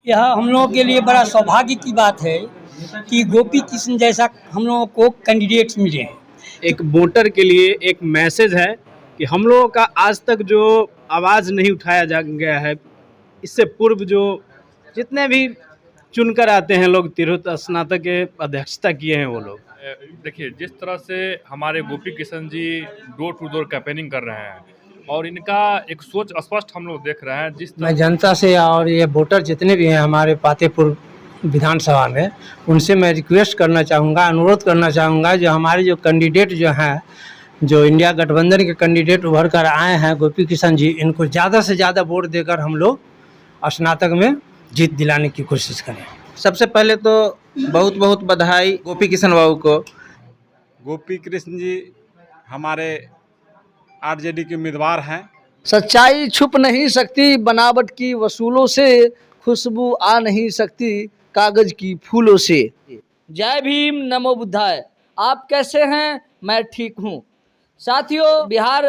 यह हम लोगों के लिए बड़ा सौभाग्य की बात है कि गोपी कृष्ण जैसा हम लोगों को कैंडिडेट्स मिले हैं। एक वोटर के लिए एक मैसेज है कि हम लोगों का आज तक जो आवाज़ नहीं उठाया जा गया है, इससे पूर्व जो जितने भी चुनकर आते हैं लोग, तिरहुत स्नातक के अध्यक्षता किए हैं वो लोग। देखिए, जिस तरह से हमारे गोपी Kishan ji door to door campaigning कर रहे हैं और इनका एक सोच स्पष्ट हम लोग देख रहे हैं। मैं जनता से और ये वोटर जितने भी हैं हमारे पातेपुर विधानसभा में, उनसे मैं रिक्वेस्ट करना चाहूँगा, अनुरोध करना चाहूँगा, जो हमारे जो कैंडिडेट जो हैं, जो इंडिया गठबंधन के कैंडिडेट उभर कर आए हैं गोपी किशन जी, इनको ज़्यादा से ज़्यादा वोट देकर हम लोग स्नातक में जीत दिलाने की कोशिश करें। सबसे पहले तो बहुत बहुत बधाई गोपी किशन बाबू को। गोपी कृष्ण जी हमारे आरजेडी के उम्मीदवार हैं। सच्चाई छुप नहीं सकती बनावट की वसूलों से, खुशबू आ नहीं सकती कागज की फूलों से। जय भीम, नमो बुद्धाय। आप कैसे हैं? मैं ठीक हूँ। साथियों, बिहार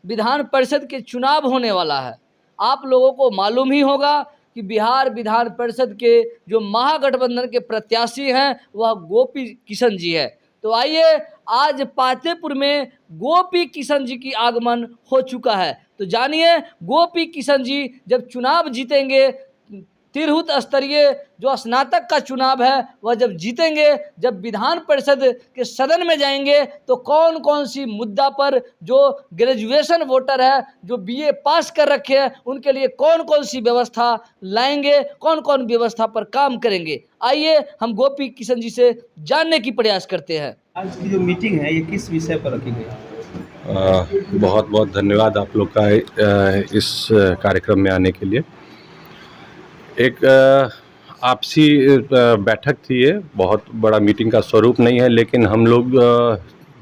विधान परिषद के चुनाव होने वाला है। आप लोगों को मालूम ही होगा कि बिहार विधान परिषद के जो महागठबंधन के प्रत्याशी हैं वह गोपी किशन जी है। तो आइए, आज पातेपुर में गोपी किशन जी की आगमन हो चुका है। तो जानिए, गोपी किशन जी जब चुनाव जीतेंगे, तिरहुत स्तरीय जो स्नातक का चुनाव है वह जब जीतेंगे, जब विधान परिषद के सदन में जाएंगे, तो कौन कौन सी मुद्दा पर जो ग्रेजुएशन वोटर है, जो बीए पास कर रखे हैं, उनके लिए कौन कौन सी व्यवस्था लाएंगे, कौन कौन व्यवस्था पर काम करेंगे। आइए हम गोपी किशन जी से जानने की प्रयास करते हैं। आज की जो मीटिंग है ये किस विषय पर रखी गई? बहुत बहुत धन्यवाद आप लोग का इस कार्यक्रम में आने के लिए। एक आपसी बैठक थी, ये बहुत बड़ा मीटिंग का स्वरूप नहीं है, लेकिन हम लोग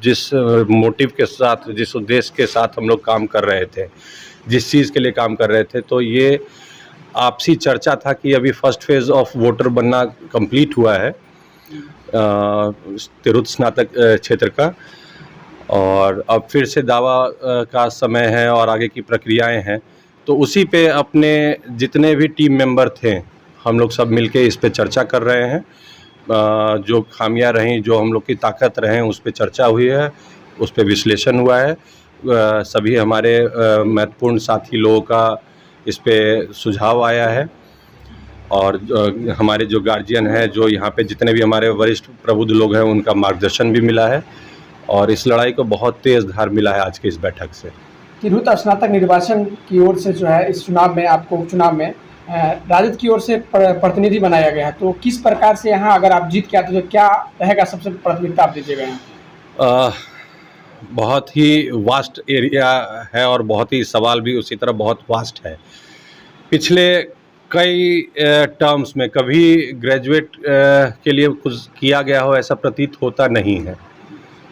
जिस मोटिव के साथ, जिस उद्देश्य के साथ हम लोग काम कर रहे थे, जिस चीज़ के लिए काम कर रहे थे, तो ये आपसी चर्चा था कि अभी फर्स्ट फेज़ ऑफ वोटर बनना कंप्लीट हुआ है तिरहुत स्नातक क्षेत्र का, और अब फिर से दावा का समय है और आगे की प्रक्रियाएं हैं। तो उसी पे अपने जितने भी टीम मेंबर थे, हम लोग सब मिलके इस पे चर्चा कर रहे हैं। जो खामियां रहीं, जो हम लोग की ताकत रहें, उस पे चर्चा हुई है, उस पे विश्लेषण हुआ है। सभी हमारे महत्वपूर्ण साथी लोगों का इस पे सुझाव आया है, और हमारे जो गार्जियन हैं, जो यहाँ पे जितने भी हमारे वरिष्ठ प्रबुद्ध लोग हैं, उनका मार्गदर्शन भी मिला है, और इस लड़ाई को बहुत तेज़ धार मिला है आज की इस बैठक से। तिरहुत स्नातक निर्वाचन की ओर से जो है, इस चुनाव में आपको उपचुनाव में राजद की ओर से प्रतिनिधि बनाया गया है, तो किस प्रकार से यहाँ अगर आप जीत के आते तो क्या रहेगा, सबसे प्राथमिकता आप दीजिएगा यहाँ? बहुत ही वास्ट एरिया है और बहुत ही सवाल भी उसी तरह बहुत वास्ट है। पिछले कई टर्म्स में कभी ग्रेजुएट के लिए कुछ किया गया हो ऐसा प्रतीत होता नहीं है।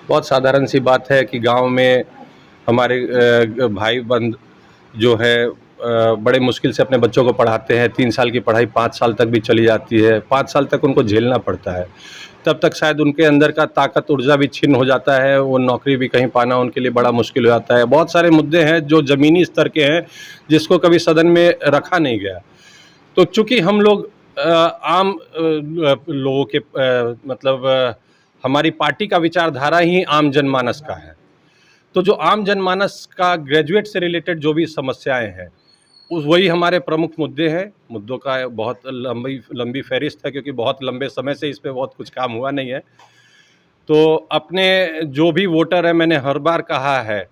बहुत साधारण सी बात है कि गांव में हमारे भाई बंद जो है बड़े मुश्किल से अपने बच्चों को पढ़ाते हैं। 3 साल की पढ़ाई 5 साल तक भी चली जाती है, 5 साल तक उनको झेलना पड़ता है। तब तक शायद उनके अंदर का ताकत ऊर्जा भी छिन्न हो जाता है, वो नौकरी भी कहीं पाना उनके लिए बड़ा मुश्किल हो जाता है। बहुत सारे मुद्दे हैं जो ज़मीनी स्तर के हैं, जिसको कभी सदन में रखा नहीं गया। तो चूँकि हम लोग आम लोगों के मतलब हमारी पार्टी का विचारधारा ही आम जनमानस का है, तो जो आम जनमानस का ग्रेजुएट से रिलेटेड जो भी समस्याएं हैं, वही हमारे प्रमुख मुद्दे हैं। मुद्दों का बहुत लंबी फहरिस्त है, क्योंकि बहुत लंबे समय से इस पे बहुत कुछ काम हुआ नहीं है। तो अपने जो भी वोटर है, मैंने हर बार कहा है,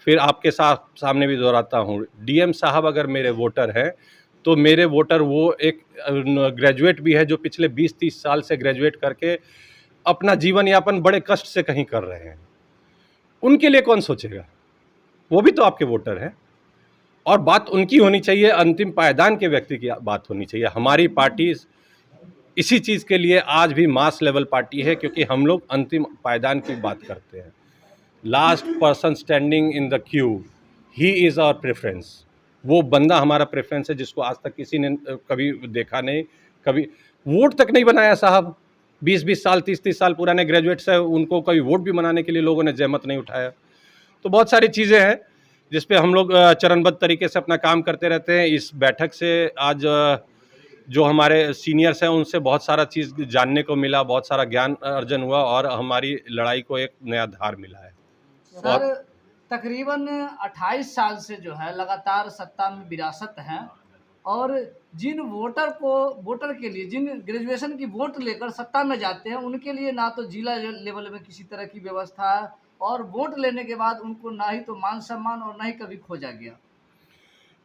फिर आपके सामने भी दोहराता हूँ, डीएम साहब अगर मेरे वोटर हैं, तो मेरे वोटर वो एक ग्रेजुएट भी है, जो पिछले 20-30 साल से ग्रेजुएट करके अपना जीवन यापन बड़े कष्ट से कहीं कर रहे हैं। उनके लिए कौन सोचेगा? वो भी तो आपके वोटर हैं, और बात उनकी होनी चाहिए, अंतिम पायदान के व्यक्ति की बात होनी चाहिए। हमारी पार्टी इसी चीज़ के लिए आज भी मास लेवल पार्टी है, क्योंकि हम लोग अंतिम पायदान की बात करते हैं। Last person standing in the queue, he is our preference. वो बंदा हमारा प्रेफरेंस है, जिसको आज तक किसी ने कभी देखा नहीं, कभी वोट तक नहीं बनाया साहब। 20-20 साल 30-30 साल पुराने ग्रेजुएट्स हैं, उनको कभी वोट भी बनाने के लिए लोगों ने जहमत नहीं उठाया। तो बहुत सारी चीज़ें हैं जिस पे हम लोग चरणबद्ध तरीके से अपना काम करते रहते हैं। इस बैठक से आज जो हमारे सीनियर्स हैं उनसे बहुत सारा चीज़ जानने को मिला, बहुत सारा ज्ञान अर्जन हुआ और हमारी लड़ाई को एक नया धार मिला है। सर तकरीबन 28 साल से जो है लगातार सत्ता में विरासत है, और जिन वोटर के लिए जिन ग्रेजुएशन की वोट लेकर सत्ता में जाते हैं उनके लिए ना तो जिला लेवल में किसी तरह की व्यवस्था है, और वोट लेने के बाद उनको ना ही तो मान सम्मान और ना ही कभी खोजा गया।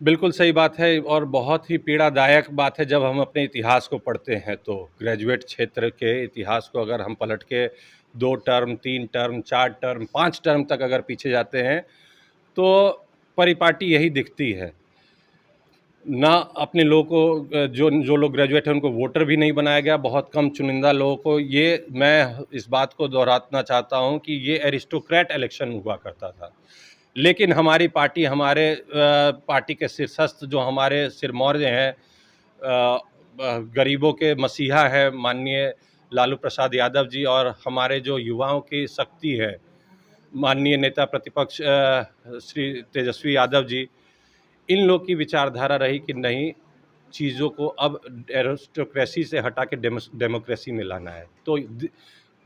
बिल्कुल सही बात है और बहुत ही पीड़ादायक बात है जब हम अपने इतिहास को पढ़ते हैं तो ग्रेजुएट क्षेत्र के इतिहास को अगर हम पलट के 2 टर्म, 3 टर्म, 4 टर्म, 5 टर्म तक अगर पीछे जाते हैं तो परिपाटी यही दिखती है। ना अपने लोगों को जो लोग ग्रेजुएट हैं उनको वोटर भी नहीं बनाया गया, बहुत कम चुनिंदा लोगों को। ये मैं इस बात को दोहराना चाहता हूँ कि ये एरिस्टोक्रेट इलेक्शन हुआ करता था, लेकिन हमारी पार्टी, हमारे पार्टी के शीर्षस्थ जो हमारे सिरमौर हैं, गरीबों के मसीहा है माननीय लालू प्रसाद यादव जी, और हमारे जो युवाओं की शक्ति है माननीय नेता प्रतिपक्ष श्री तेजस्वी यादव जी, इन लोग की विचारधारा रही कि नहीं, चीज़ों को अब एरिस्टोक्रेसी से हटा के डेमोक्रेसी में लाना है। तो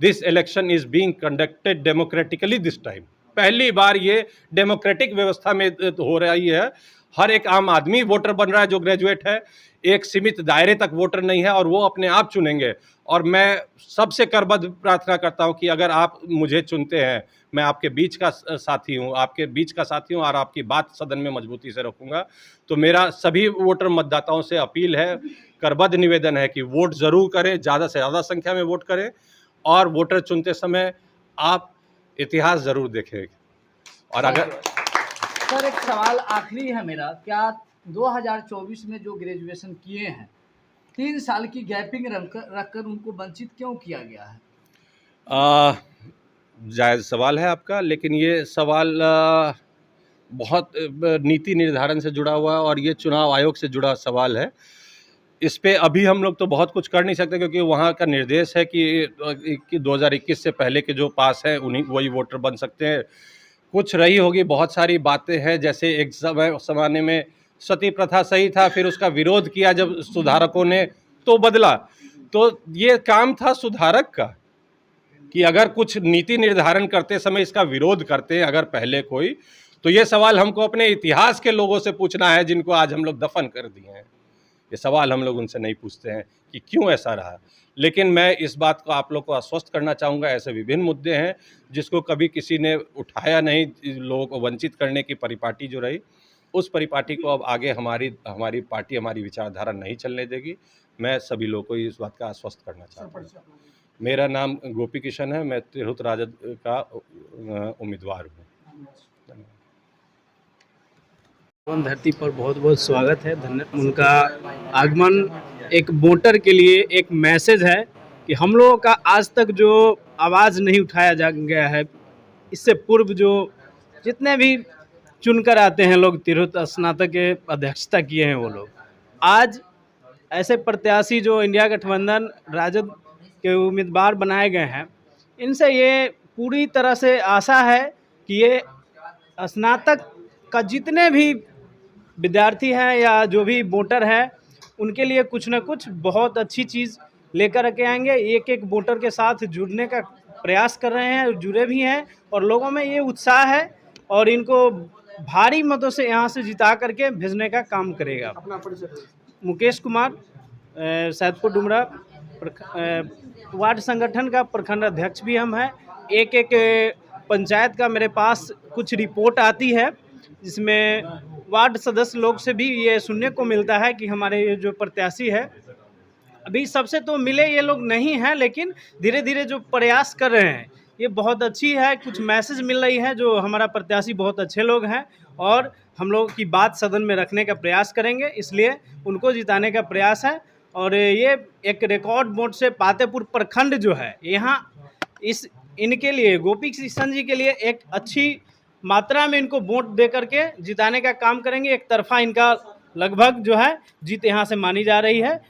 this election is being conducted democratically this time. पहली बार ये डेमोक्रेटिक व्यवस्था में हो रही है। हर एक आम आदमी वोटर बन रहा है जो ग्रेजुएट है, एक सीमित दायरे तक वोटर नहीं है और वो अपने आप चुनेंगे। और मैं सबसे करबद्ध प्रार्थना करता हूं कि अगर आप मुझे चुनते हैं, मैं आपके बीच का साथी हूं, और आपकी बात सदन में मजबूती से रखूंगा। तो मेरा सभी वोटर मतदाताओं से अपील है, करबद्ध निवेदन है कि वोट ज़रूर करें, ज़्यादा से ज़्यादा संख्या में वोट करें, और वोटर चुनते समय आप इतिहास ज़रूर देखें। और अगर सर एक सवाल आखिरी है मेरा, क्या 2024 में जो ग्रेजुएशन किए हैं 3 साल की गैपिंग रखकर उनको वंचित क्यों किया गया है? जायज़ सवाल है आपका, लेकिन ये सवाल बहुत नीति निर्धारण से जुड़ा हुआ है और ये चुनाव आयोग से जुड़ा सवाल है। इस पे अभी हम लोग तो बहुत कुछ कर नहीं सकते, क्योंकि वहाँ का निर्देश है कि 2021 से पहले के जो पास हैं वही वोटर बन सकते हैं। कुछ रही होगी बहुत सारी बातें हैं, जैसे एक ज़माने में सती प्रथा सही था, फिर उसका विरोध किया जब सुधारकों ने तो बदला। तो ये काम था सुधारक का कि अगर कुछ नीति निर्धारण करते समय इसका विरोध करते हैं अगर पहले कोई, तो ये सवाल हमको अपने इतिहास के लोगों से पूछना है जिनको आज हम लोग दफन कर दिए हैं। ये सवाल हम लोग उनसे नहीं पूछते हैं कि क्यों ऐसा रहा। लेकिन मैं इस बात को आप लोग को आश्वस्त करना चाहूँगा, ऐसे विभिन्न मुद्दे हैं जिसको कभी किसी ने उठाया नहीं, लोगों को वंचित करने की परिपाटी जो रही, उस परिपाटी को अब आगे हमारी पार्टी, हमारी विचारधारा नहीं चलने देगी। मैं सभी लोगों को इस बात का आश्वस्त करना चाहता हूँ। मेरा नाम गोपी किशन है, मैं तिरहुत राजद का उम्मीदवार हूँ। धरती पर बहुत बहुत स्वागत है। उनका आगमन एक वोटर के लिए एक मैसेज है कि हम लोगों का आज तक जो आवाज़ नहीं उठाया जा गया है, इससे पूर्व जो जितने भी चुनकर आते हैं लोग, तिरहुत स्नातक के अध्यक्षता किए हैं वो लोग, आज ऐसे प्रत्याशी जो इंडिया गठबंधन राजद के उम्मीदवार बनाए गए हैं, इनसे ये पूरी तरह से आशा है कि ये स्नातक का जितने भी विद्यार्थी हैं या जो भी वोटर हैं, उनके लिए कुछ न कुछ बहुत अच्छी चीज़ लेकर के आएंगे। एक एक वोटर के साथ जुड़ने का प्रयास कर रहे हैं, जुड़े भी हैं, और लोगों में ये उत्साह है और इनको भारी मतों से यहाँ से जिता करके भेजने का काम करेगा। मुकेश कुमार, सैदपुर डुमरा वार्ड संगठन का प्रखंड अध्यक्ष भी हम हैं। एक एक पंचायत का मेरे पास कुछ रिपोर्ट आती है, जिसमें वार्ड सदस्य लोग से भी ये सुनने को मिलता है कि हमारे ये जो प्रत्याशी है, अभी सबसे तो मिले ये लोग नहीं हैं, लेकिन धीरे धीरे जो प्रयास कर रहे हैं ये बहुत अच्छी है। कुछ मैसेज मिल रही है जो हमारा प्रत्याशी बहुत अच्छे लोग हैं और हम लोग की बात सदन में रखने का प्रयास करेंगे, इसलिए उनको जिताने का प्रयास है। और ये एक रिकॉर्ड वोट से पातेपुर प्रखंड जो है यहाँ इनके लिए, गोपी किशन जी के लिए एक अच्छी मात्रा में इनको वोट दे करके जिताने का काम करेंगे। एक तरफा इनका लगभग जो है जीत यहाँ से मानी जा रही है।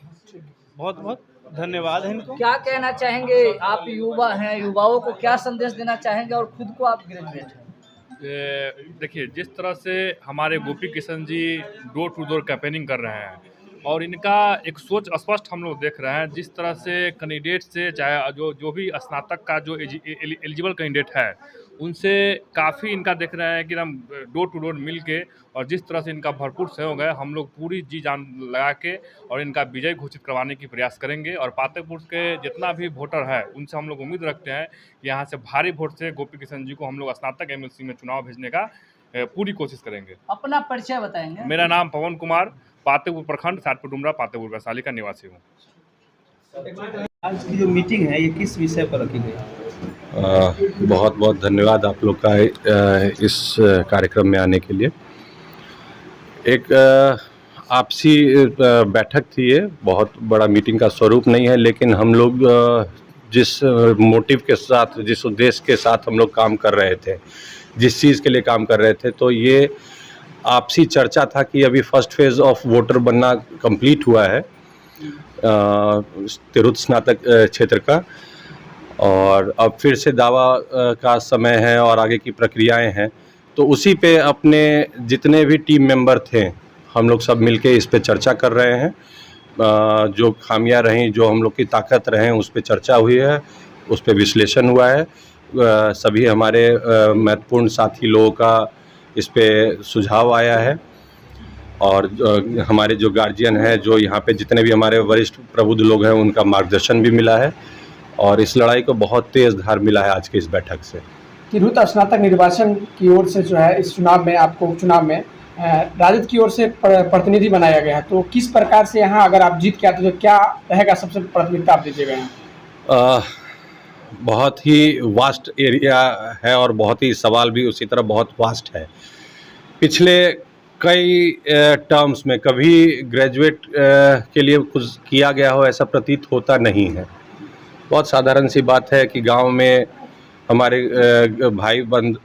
बहुत बहुत धन्यवाद है इनको। क्या कहना चाहेंगे आप? युवा हैं, युवाओं को क्या संदेश देना चाहेंगे, और खुद को आप ग्रेजुएट हैं? देखिए, जिस तरह से हमारे गोपी Kishan ji door to door campaigning कर रहे हैं और इनका एक सोच स्पष्ट हम लोग देख रहे हैं। जिस तरह से कैंडिडेट से चाहे जो भी स्नातक का जो एलिजिबल कैंडिडेट है उनसे काफ़ी इनका देख रहे हैं कि हम डोर टू डोर मिल के और जिस तरह से इनका भरपूर सहयोग है, हम लोग पूरी जी जान लगा के और इनका विजय घोषित करवाने की प्रयास करेंगे। और पातेपुर के जितना भी वोटर है उनसे हम लोग उम्मीद रखते हैं कि यहाँ से भारी वोट से गोपी किशन जी को हम लोग स्नातक एमएलसी में चुनाव भेजने का पूरी कोशिश करेंगे। अपना परिचय बताएंगे। मेरा नाम पवन कुमार, पातेपुर प्रखंड सातपुर डुमरा पातेपुर वैशाली का निवासी हूँ। आज की जो मीटिंग है ये किस विषय पर रखी गई? बहुत बहुत धन्यवाद आप लोग का इस कार्यक्रम में आने के लिए। एक आपसी बैठक थी, ये बहुत बड़ा मीटिंग का स्वरूप नहीं है, लेकिन हम लोग जिस मोटिव के साथ, जिस उद्देश्य के साथ हम लोग काम कर रहे थे, जिस चीज़ के लिए काम कर रहे थे, तो ये आपसी चर्चा था कि अभी फर्स्ट फेज़ ऑफ वोटर बनना कंप्लीट हुआ है तिरुत स्नातक क्षेत्र का, और अब फिर से दावा का समय है और आगे की प्रक्रियाएं हैं। तो उसी पे अपने जितने भी टीम मेंबर थे हम लोग सब मिलके इस पे चर्चा कर रहे हैं। जो खामियां रहीं, जो हम लोग की ताकत रहे, उस पे चर्चा हुई है, उस पे विश्लेषण हुआ है। सभी हमारे महत्वपूर्ण साथी लोगों का इस पे सुझाव आया है, और हमारे जो गार्जियन हैं, जो यहाँ पे जितने भी हमारे वरिष्ठ प्रबुद्ध लोग हैं, उनका मार्गदर्शन भी मिला है, और इस लड़ाई को बहुत तेज़ धार मिला है आज की इस बैठक से। तिरहुत स्नातक निर्वाचन की ओर से जो है इस चुनाव में आपको उपचुनाव में राजद की ओर से प्रतिनिधि बनाया गया है, तो किस प्रकार से यहाँ अगर आप जीत के आते तो क्या रहेगा सबसे प्राथमिकता आप दीजिएगा यहाँ? बहुत ही वास्ट एरिया है और बहुत ही सवाल भी उसी तरह बहुत वास्ट है। पिछले कई टर्म्स में कभी ग्रेजुएट के लिए कुछ किया गया हो ऐसा प्रतीत होता नहीं है। बहुत साधारण सी बात है कि गांव में हमारे भाई बंद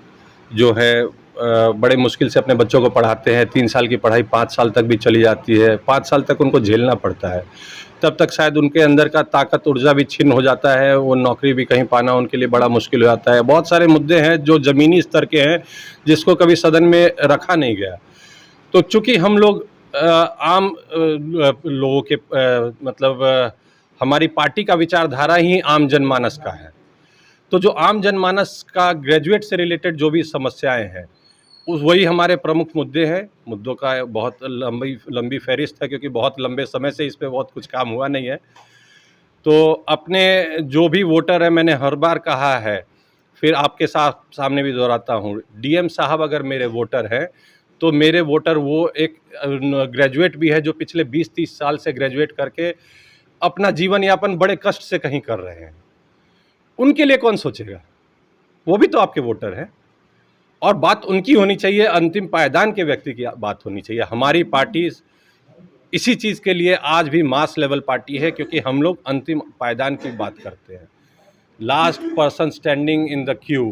जो है बड़े मुश्किल से अपने बच्चों को पढ़ाते हैं। 3 साल की पढ़ाई 5 साल तक भी चली जाती है, 5 साल तक उनको झेलना पड़ता है। तब तक शायद उनके अंदर का ताकत ऊर्जा भी छिन्न हो जाता है, वो नौकरी भी कहीं पाना उनके लिए बड़ा मुश्किल हो जाता है। बहुत सारे मुद्दे हैं जो ज़मीनी स्तर के हैं, जिसको कभी सदन में रखा नहीं गया। तो चूँकि हम लोग आम लोगों के मतलब हमारी पार्टी का विचारधारा ही आम जनमानस का है, तो जो आम जनमानस का ग्रेजुएट से रिलेटेड जो भी समस्याएं हैं वही हमारे प्रमुख मुद्दे हैं। मुद्दों का बहुत लंबी फहरिस्त है, क्योंकि बहुत लंबे समय से इस पे बहुत कुछ काम हुआ नहीं है। तो अपने जो भी वोटर है, मैंने हर बार कहा है, फिर आपके सामने भी दोहराता हूँ, डीएम साहब अगर मेरे वोटर हैं तो मेरे वोटर वो एक ग्रेजुएट भी है जो पिछले 20-30 साल से ग्रेजुएट करके अपना जीवन यापन बड़े कष्ट से कहीं कर रहे हैं। उनके लिए कौन सोचेगा? वो भी तो आपके वोटर हैं, और बात उनकी होनी चाहिए, अंतिम पायदान के व्यक्ति की बात होनी चाहिए। हमारी पार्टी इसी चीज़ के लिए आज भी मास लेवल पार्टी है, क्योंकि हम लोग अंतिम पायदान की बात करते हैं। Last person standing in the queue,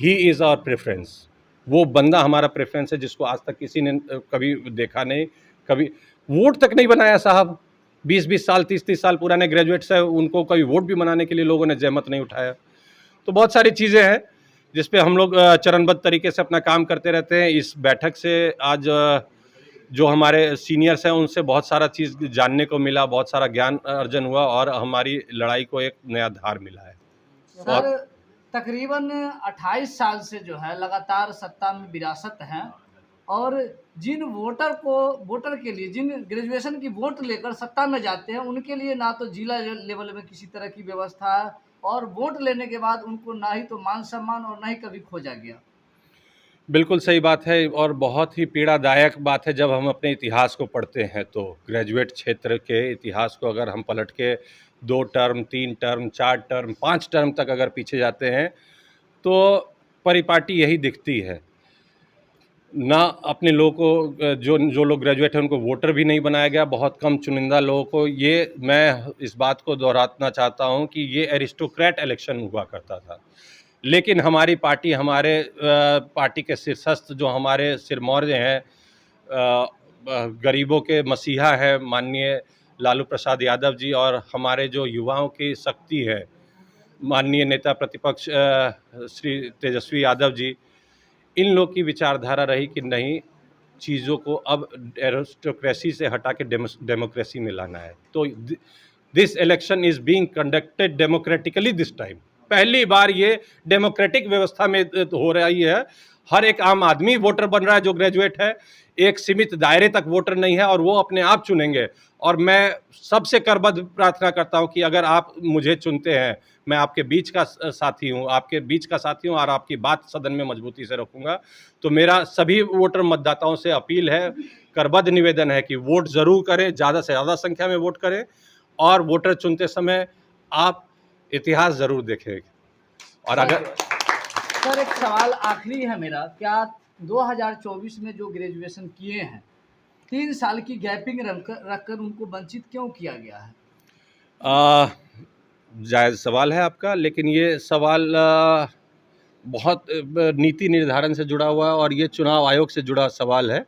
he is our preference. वो बंदा हमारा प्रेफरेंस है, जिसको आज तक किसी ने कभी देखा नहीं, कभी वोट तक नहीं बनाया साहब। 20-20 साल 30-30 साल पुराने ग्रेजुएट्स हैं, उनको कभी वोट भी बनाने के लिए लोगों ने जहमत नहीं उठाया। तो बहुत सारी चीज़ें हैं जिस पे हम लोग चरणबद्ध तरीके से अपना काम करते रहते हैं। इस बैठक से आज जो हमारे सीनियर्स हैं उनसे बहुत सारा चीज़ जानने को मिला, बहुत सारा ज्ञान अर्जन हुआ, और हमारी लड़ाई को एक नया धार मिला है। सर, तकरीबन 28 साल से जो है लगातार सत्ता में विरासत है, और जिन वोटर के लिए जिन ग्रेजुएशन की वोट लेकर सत्ता में जाते हैं, उनके लिए ना तो जिला लेवल में किसी तरह की व्यवस्था है, और वोट लेने के बाद उनको ना ही तो मान सम्मान और ना ही कभी खोजा गया। बिल्कुल सही बात है, और बहुत ही पीड़ादायक बात है जब हम अपने इतिहास को पढ़ते हैं। तो ग्रेजुएट क्षेत्र के इतिहास को अगर हम पलट के 2 टर्म 3 टर्म 4 टर्म 5 टर्म तक अगर पीछे जाते हैं, तो परिपाटी यही दिखती है। ना अपने लोगों को, जो लोग ग्रेजुएट हैं उनको वोटर भी नहीं बनाया गया, बहुत कम चुनिंदा लोगों को। ये मैं इस बात को दोहराना चाहता हूँ कि ये एरिस्टोक्रेट इलेक्शन हुआ करता था, लेकिन हमारी पार्टी, हमारे पार्टी के शीर्षस्थ जो हमारे सिरमौर हैं, गरीबों के मसीहा है माननीय लालू प्रसाद यादव जी, और हमारे जो युवाओं की शक्ति है माननीय नेता प्रतिपक्ष श्री तेजस्वी यादव जी, इन लोग की विचारधारा रही कि नहीं, चीज़ों को अब एरिस्टोक्रेसी से हटा के डेमोक्रेसी में लाना है। तो this election is being conducted democratically this time. पहली बार ये डेमोक्रेटिक व्यवस्था में हो रही है। हर एक आम आदमी वोटर बन रहा है जो ग्रेजुएट है, एक सीमित दायरे तक वोटर नहीं है और वो अपने आप चुनेंगे। और मैं सबसे करबद्ध प्रार्थना करता हूं कि अगर आप मुझे चुनते हैं, मैं आपके बीच का साथी हूं, और आपकी बात सदन में मजबूती से रखूंगा। तो मेरा सभी वोटर मतदाताओं से अपील है, करबद्ध निवेदन है कि वोट ज़रूर करें, ज़्यादा से ज़्यादा संख्या में वोट करें और वोटर चुनते समय आप इतिहास ज़रूर देखें। और अगर सर एक सवाल आखिरी है मेरा, क्या 2024 में जो ग्रेजुएशन किए हैं 3 साल की गैपिंग रखकर उनको वंचित क्यों किया गया है? जायज़ सवाल है आपका, लेकिन ये सवाल बहुत नीति निर्धारण से जुड़ा हुआ है और ये चुनाव आयोग से जुड़ा सवाल है।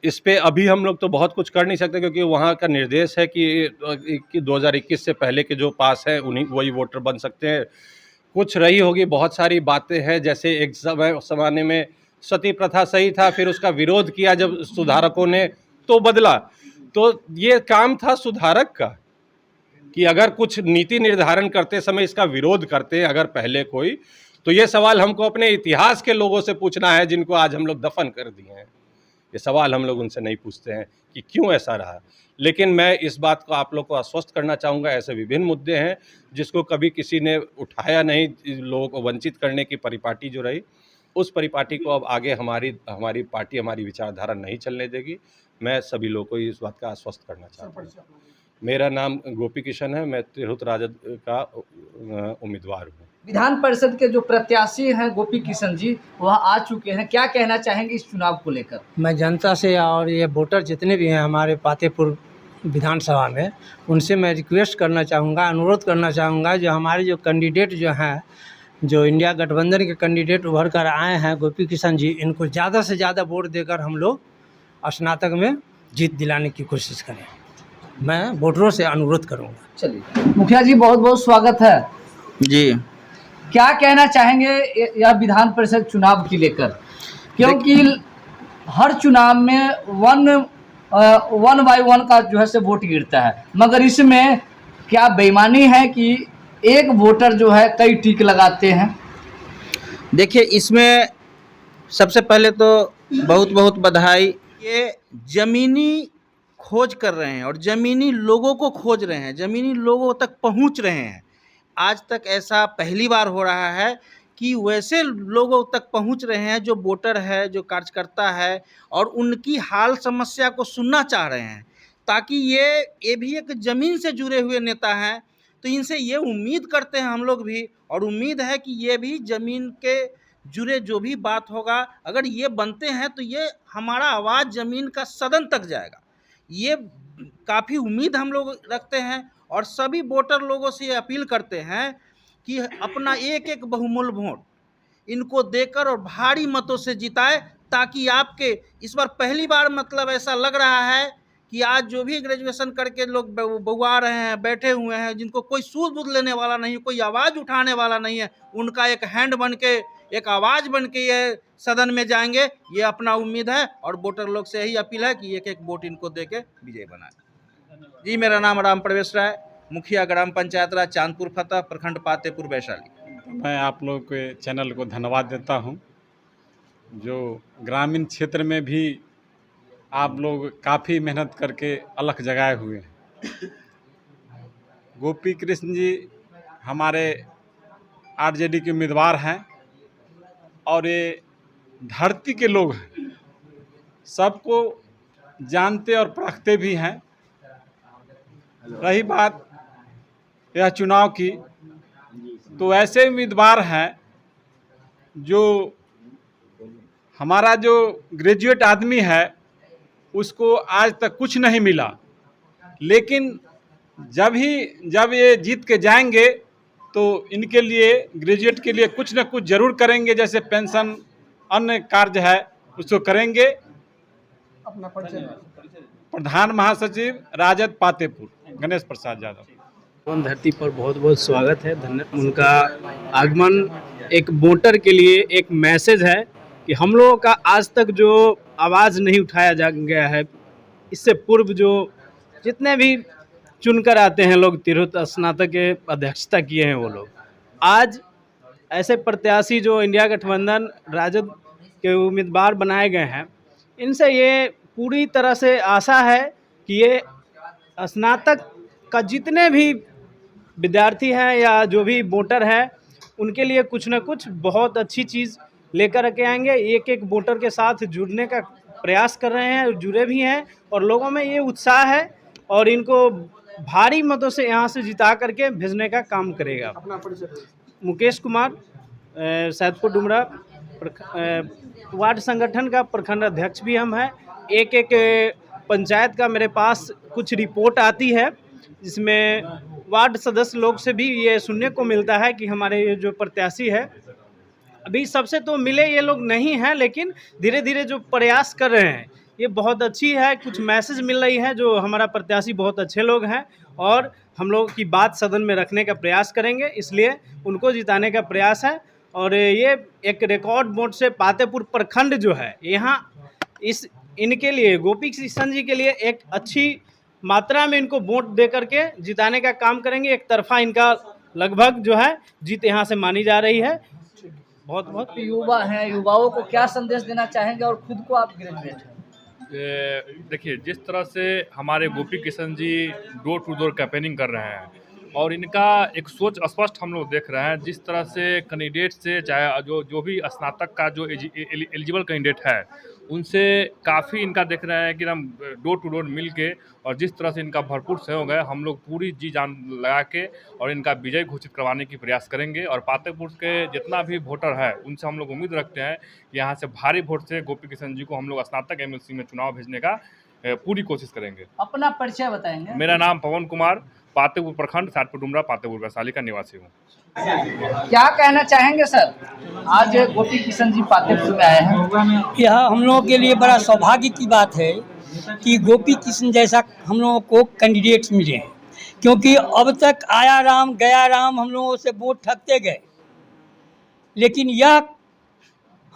इस पे अभी हम लोग तो बहुत कुछ कर नहीं सकते, क्योंकि वहाँ का निर्देश है कि 2021 से पहले के जो पास हैं उन्हीं वही वोटर बन सकते हैं। कुछ रही होगी, बहुत सारी बातें हैं, जैसे एक ज़माने में सती प्रथा सही था, फिर उसका विरोध किया जब सुधारकों ने तो बदला। तो ये काम था सुधारक का कि अगर कुछ नीति निर्धारण करते समय इसका विरोध करते हैं अगर पहले कोई, तो ये सवाल हमको अपने इतिहास के लोगों से पूछना है जिनको आज हम लोग दफन कर दिए हैं। ये सवाल हम लोग उनसे नहीं पूछते हैं कि क्यों ऐसा रहा। लेकिन मैं इस बात को आप लोग को आश्वस्त करना चाहूँगा, ऐसे विभिन्न मुद्दे हैं जिसको कभी किसी ने उठाया नहीं। लोगों को वंचित करने की परिपाटी जो रही, उस परिपाटी को अब आगे हमारी पार्टी, हमारी विचारधारा नहीं चलने देगी। मैं सभी लोगों को इस बात का आश्वस्त करना चाहता हूँ। मेरा नाम गोपी किशन है, मैं तिरहुत राजद का उम्मीदवार हूँ। विधान परिषद के जो प्रत्याशी हैं गोपी किशन जी, वह आ चुके हैं, क्या कहना चाहेंगे इस चुनाव को लेकर? मैं जनता से और ये वोटर जितने भी हैं हमारे पातेपुर विधानसभा में, उनसे मैं रिक्वेस्ट करना चाहूँगा, अनुरोध करना चाहूँगा, जो हमारे जो कैंडिडेट जो हैं, जो इंडिया गठबंधन के कैंडिडेट उभर कर आए हैं गोपी किशन जी, इनको ज़्यादा से ज़्यादा वोट देकर हम लोग स्नातक में जीत दिलाने की कोशिश करें। मैं वोटरों से अनुरोध करूँगा। चलिए, मुखिया जी बहुत बहुत स्वागत है जी। क्या कहना चाहेंगे यह विधान परिषद चुनाव की लेकर? क्योंकि हर चुनाव में वन बाय वन का जो है से वोट गिरता है, मगर इसमें क्या बेईमानी है कि एक वोटर जो है कई टिक लगाते हैं? देखिए, इसमें सबसे पहले तो बहुत बहुत बधाई। ये ज़मीनी खोज कर रहे हैं और ज़मीनी लोगों को खोज रहे हैं, ज़मीनी लोगों तक पहुंच रहे हैं। आज तक ऐसा पहली बार हो रहा है कि वैसे लोगों तक पहुंच रहे हैं जो वोटर है, जो कार्यकर्ता है, और उनकी हाल समस्या को सुनना चाह रहे हैं, ताकि ये भी एक ज़मीन से जुड़े हुए नेता हैं। तो इनसे ये उम्मीद करते हैं हम लोग भी, और उम्मीद है कि ये भी ज़मीन के जुड़े जो भी बात होगा, अगर ये बनते हैं तो ये हमारा आवाज़ ज़मीन का सदन तक जाएगा। ये काफ़ी उम्मीद हम लोग रखते हैं और सभी वोटर लोगों से ये अपील करते हैं कि अपना एक एक बहुमूल्य वोट इनको देकर और भारी मतों से जिताए, ताकि आपके इस बार पहली बार मतलब ऐसा लग रहा है कि आज जो भी ग्रेजुएशन करके लोग बउआ रहे हैं, बैठे हुए हैं, जिनको कोई सूद बूद लेने वाला नहीं, कोई आवाज़ उठाने वाला नहीं है, उनका एक हैंड बन के, एक आवाज़ बन के ये सदन में जाएंगे, ये अपना उम्मीद है। और वोटर लोग से यही अपील है कि एक एक वोट इनको दे के विजय बनाए। जी, मेरा नाम राम प्रवेश राय, मुखिया ग्राम पंचायत राज चांदपुर फतह, प्रखंड पातेपुर वैशाली। मैं आप लोगों के चैनल को धन्यवाद देता हूं, जो ग्रामीण क्षेत्र में भी आप लोग काफ़ी मेहनत करके अलख जगाए हुए हैं। गोपी कृष्ण जी हमारे आरजेडी के उम्मीदवार हैं और ये धरती के लोग हैं, सबको जानते और परखते भी हैं। रही बात यह चुनाव की, तो ऐसे उम्मीदवार हैं जो हमारा जो ग्रेजुएट आदमी है उसको आज तक कुछ नहीं मिला, लेकिन जब ये जीत के जाएंगे तो इनके लिए, ग्रेजुएट के लिए कुछ न कुछ जरूर करेंगे, जैसे पेंशन, अन्य कार्य है उसको करेंगे। अपना परिचय। प्रधान महासचिव राजद पातेपुर गणेश प्रसाद यादव। धरती पर बहुत बहुत स्वागत है। उनका आगमन एक वोटर के लिए एक मैसेज है कि हम लोगों का आज तक जो आवाज़ नहीं उठाया जा गया है। इससे पूर्व जो जितने भी चुनकर आते हैं लोग, तिरहुत स्नातक के अध्यक्षता किए हैं वो लोग, आज ऐसे प्रत्याशी जो इंडिया गठबंधन राजद के उम्मीदवार बनाए गए हैं, इनसे ये पूरी तरह से आशा है कि ये स्नातक का जितने भी विद्यार्थी हैं या जो भी वोटर हैं, उनके लिए कुछ न कुछ बहुत अच्छी चीज़ लेकर के आएंगे। एक एक वोटर के साथ जुड़ने का प्रयास कर रहे हैं, जुड़े भी हैं, और लोगों में ये उत्साह है और इनको भारी मतों से यहाँ से जिता करके भेजने का काम करेगा। अपना परिचय। मुकेश कुमार, सैदपुर डुमरा वार्ड संगठन का प्रखंड अध्यक्ष भी हम हैं। एक एक पंचायत का मेरे पास कुछ रिपोर्ट आती है, जिसमें वार्ड सदस्य लोग से भी ये सुनने को मिलता है कि हमारे ये जो प्रत्याशी है, अभी सबसे तो मिले ये लोग नहीं हैं, लेकिन धीरे धीरे जो प्रयास कर रहे हैं ये बहुत अच्छी है। कुछ मैसेज मिल रही है जो हमारा प्रत्याशी बहुत अच्छे लोग हैं और हम लोग की बात सदन में रखने का प्रयास करेंगे, इसलिए उनको जिताने का प्रयास है। और ये एक रिकॉर्ड वोट से पातेपुर प्रखंड जो है, यहाँ इनके लिए गोपी किशन जी के लिए एक अच्छी मात्रा में इनको वोट दे करके जिताने का काम करेंगे। एक तरफा इनका लगभग जो है जीत यहाँ से मानी जा रही है। बहुत बहुत युवा हैं, युवाओं को क्या संदेश देना चाहेंगे, और खुद को आप ग्रेजुएट हैं? देखिए, जिस तरह से हमारे गोपी Kishan ji door to door campaigning कर रहे हैं और इनका एक सोच स्पष्ट हम लोग देख रहे हैं, जिस तरह से कैंडिडेट से चाहे जो भी स्नातक का जो एलिजिबल कैंडिडेट है उनसे काफ़ी इनका देख रहे हैं कि हम डोर टू डोर मिल के, और जिस तरह से इनका भरपूर सहयोग है, हम लोग पूरी जी जान लगा के और इनका विजय घोषित करवाने की प्रयास करेंगे। और पातेपुर के जितना भी वोटर है उनसे हम लोग उम्मीद रखते हैं कि यहाँ से भारी वोट से गोपी किशन जी को हम लोग स्नातक एमएलसी में चुनाव भेजने का पूरी कोशिश करेंगे। अपना परिचय बताएंगे? मेरा नाम पवन कुमार, पातेपुर प्रखंड, सैदपुर डुमरा, पातेपुर वैशाली का निवासी हूँ। क्या कहना चाहेंगे सर, आज गोपी किशन जी पातेपुर में आए हैं? यह हम लोगों के लिए बड़ा सौभाग्य की बात है कि गोपी किशन जैसा हम लोगों को कैंडिडेट्स मिले हैं, क्योंकि अब तक आया राम गया राम हम लोगों से वोट ठगते गए, लेकिन यह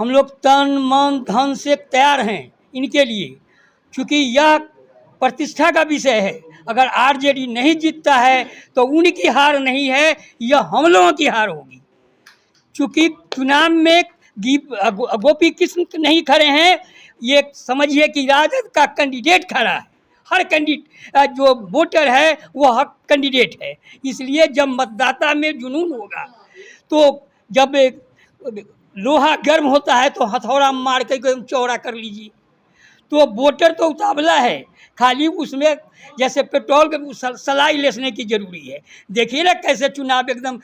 हम लोग तन मन धन से तैयार हैं इनके लिए, क्योंकि यह प्रतिष्ठा का विषय है। अगर आरजेडी नहीं जीतता है तो उनकी हार नहीं है, यह हम लोगों की हार होगी। क्योंकि चुनाव में गोपी किशन नहीं खड़े हैं, ये समझिए कि राजद का कैंडिडेट खड़ा है। हर कैंडिडेट जो वोटर है वो हर कैंडिडेट है, इसलिए जब मतदाता में जुनून होगा, तो जब लोहा गर्म होता है तो हथौड़ा मार के चौड़ा कर लीजिए। तो वोटर तो उतावला है, खाली उसमें जैसे पेट्रोल के सलाई लेसने की जरूरी है। देखिए ना कैसे चुनाव एकदम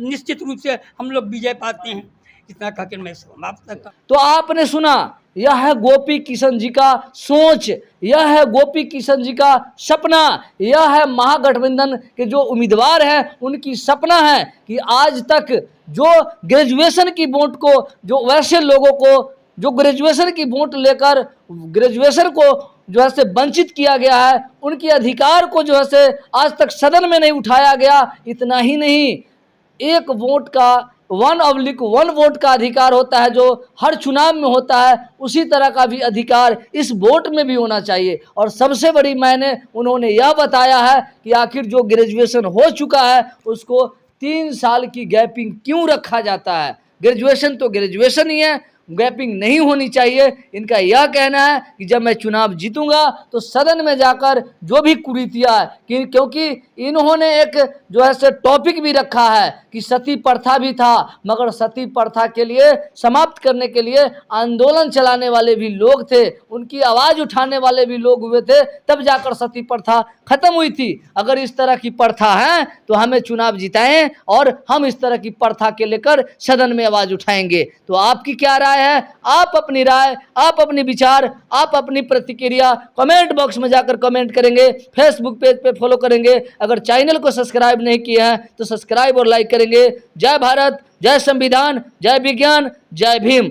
निश्चित रूप से हम लोग विजय पाते हैं। इतना कहकर मैं समाप्त करता हूं। तो आपने सुना, यह है गोपी किशन जी का सोच, यह है गोपी किशन जी का सपना, यह है महागठबंधन के जो उम्मीदवार हैं उनकी सपना है कि आज तक जो ग्रेजुएशन की वोट को, जो वैसे लोगों को जो ग्रेजुएशन की वोट लेकर ग्रेजुएशन को जो है से वंचित किया गया है, उनके अधिकार को जो है से आज तक सदन में नहीं उठाया गया। इतना ही नहीं, एक वोट का 1/1 वोट का अधिकार होता है जो हर चुनाव में होता है, उसी तरह का भी अधिकार इस वोट में भी होना चाहिए। और सबसे बड़ी मैंने उन्होंने यह बताया है कि आखिर जो ग्रेजुएशन हो चुका है उसको 3 साल की गैपिंग क्यों रखा जाता है। ग्रेजुएशन तो ग्रेजुएशन ही है, गैपिंग नहीं होनी चाहिए। इनका यह कहना है कि जब मैं चुनाव जीतूंगा तो सदन में जाकर जो भी कुरीतियाँ, क्योंकि इन्होंने एक जो है से टॉपिक भी रखा है कि सती प्रथा भी था, मगर सती प्रथा के लिए समाप्त करने के लिए आंदोलन चलाने वाले भी लोग थे, उनकी आवाज़ उठाने वाले भी लोग हुए थे, तब जाकर सती प्रथा खत्म हुई थी। अगर इस तरह की प्रथा है तो हमें चुनाव जिताएं और हम इस तरह की प्रथा के लेकर सदन में आवाज़ उठाएंगे। तो आपकी क्या राय है? आप अपनी राय, आप अपने विचार, आप अपनी प्रतिक्रिया कमेंट बॉक्स में जाकर कमेंट करेंगे, फेसबुक पेज पे फॉलो करेंगे। अगर चैनल को सब्सक्राइब नहीं किए हैं तो सब्सक्राइब और लाइक करेंगे। जय भारत, जय संविधान, जय विज्ञान, जय भीम।